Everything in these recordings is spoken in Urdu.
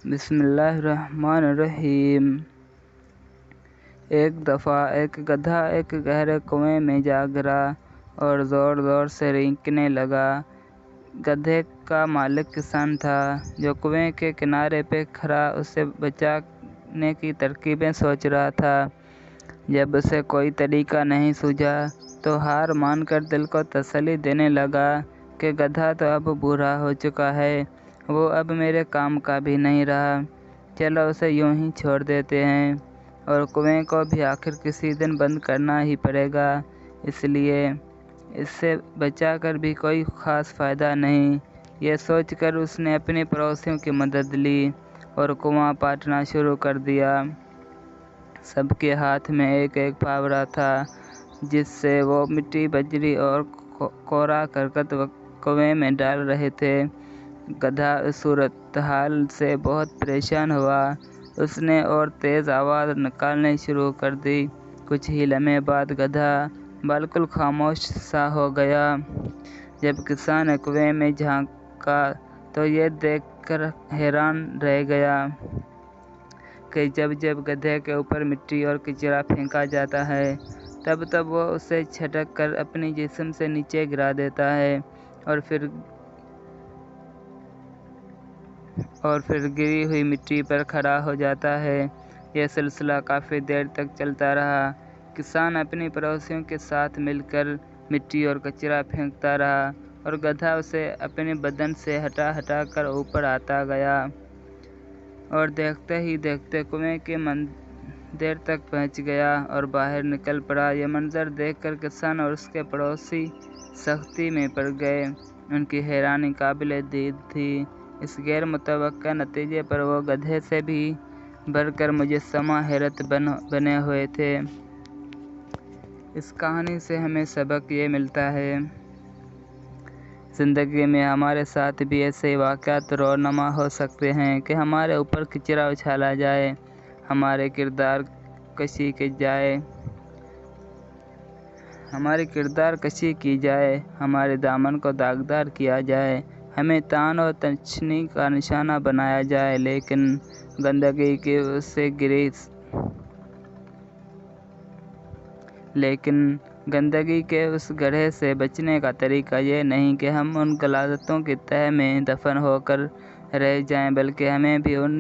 بسم اللہ الرحمن الرحیم۔ ایک دفعہ ایک گدھا ایک گہرے کنویں میں جا گرا اور زور زور سے رینکنے لگا۔ گدھے کا مالک کسان تھا جو کنویں کے کنارے پہ کھڑا اسے بچانے کی ترکیبیں سوچ رہا تھا۔ جب اسے کوئی طریقہ نہیں سوجھا تو ہار مان کر دل کو تسلی دینے لگا کہ گدھا تو اب بوڑھا ہو چکا ہے، وہ اب میرے کام کا بھی نہیں رہا، چلو اسے یوں ہی چھوڑ دیتے ہیں، اور کنویں کو بھی آخر کسی دن بند کرنا ہی پڑے گا، اس لیے اس سے بچا کر بھی کوئی خاص فائدہ نہیں۔ یہ سوچ کر اس نے اپنے پڑوسیوں کی مدد لی اور کنواں پاٹنا شروع کر دیا۔ سب کے ہاتھ میں ایک ایک پھاوڑا تھا جس سے وہ مٹی، بجری اور کوڑا کرکٹ کنویں میں ڈال رہے تھے۔ گدھا اس صورتحال سے بہت پریشان ہوا۔ اس نے اور تیز آواز نکالنی شروع کر دی۔ کچھ ہی لمحے بعد گدھا بالکل خاموش سا ہو گیا۔ جب کسان نے کنویں میں جھانکا تو یہ دیکھ کر حیران رہ گیا کہ جب جب گدھے کے اوپر مٹی اور کچرا پھینکا جاتا ہے تب وہ اسے جھٹک کر اپنے جسم سے نیچے گرا دیتا ہے اور پھر گری ہوئی مٹی پر کھڑا ہو جاتا ہے۔ یہ سلسلہ کافی دیر تک چلتا رہا۔ کسان اپنے پڑوسیوں کے ساتھ مل کر مٹی اور کچرا پھینکتا رہا اور گدھا اسے اپنے بدن سے ہٹا ہٹا کر اوپر آتا گیا، اور دیکھتے ہی دیکھتے کنویں کے مندر تک پہنچ گیا اور باہر نکل پڑا۔ یہ منظر دیکھ کر کسان اور اس کے پڑوسی سختی میں پڑ گئے۔ ان کی حیرانی قابل دید تھی۔ اس غیر متوقع نتیجے پر وہ گدھے سے بھی بڑھ کر مجسمہ حیرت بنے ہوئے تھے۔ اس کہانی سے ہمیں سبق یہ ملتا ہے زندگی میں ہمارے ساتھ بھی ایسے واقعات رونما ہو سکتے ہیں کہ ہمارے اوپر کچرا اچھالا جائے، ہماری کردار کشی کی جائے، ہمارے دامن کو داغدار کیا جائے، ہمیں طعن و تشنیع کا نشانہ بنایا جائے، لیکن گندگی کے اس گڑھے سے بچنے کا طریقہ یہ نہیں کہ ہم ان غلطیوں کی تہہ میں دفن ہو کر رہ جائیں، بلکہ ہمیں بھی ان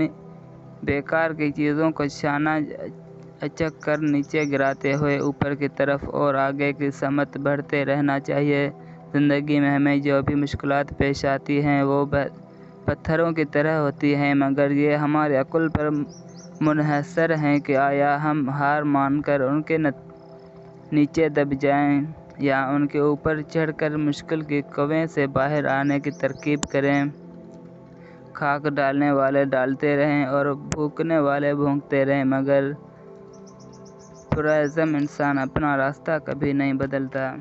بیکار کی چیزوں کو شانہ اچک کر نیچے گراتے ہوئے اوپر کی طرف اور آگے کی سمت بڑھتے رہنا چاہیے۔ زندگی میں ہمیں جو بھی مشکلات پیش آتی ہیں وہ پتھروں کی طرح ہوتی ہیں، مگر یہ ہماری عقل پر منحصر ہے کہ آیا ہم ہار مان کر ان کے نیچے دب جائیں یا ان کے اوپر چڑھ کر مشکل کی کنویں سے باہر آنے کی ترکیب کریں۔ خاک ڈالنے والے ڈالتے رہیں اور بھونکنے والے بھونکتے رہیں، مگر پرعزم انسان اپنا راستہ کبھی نہیں بدلتا۔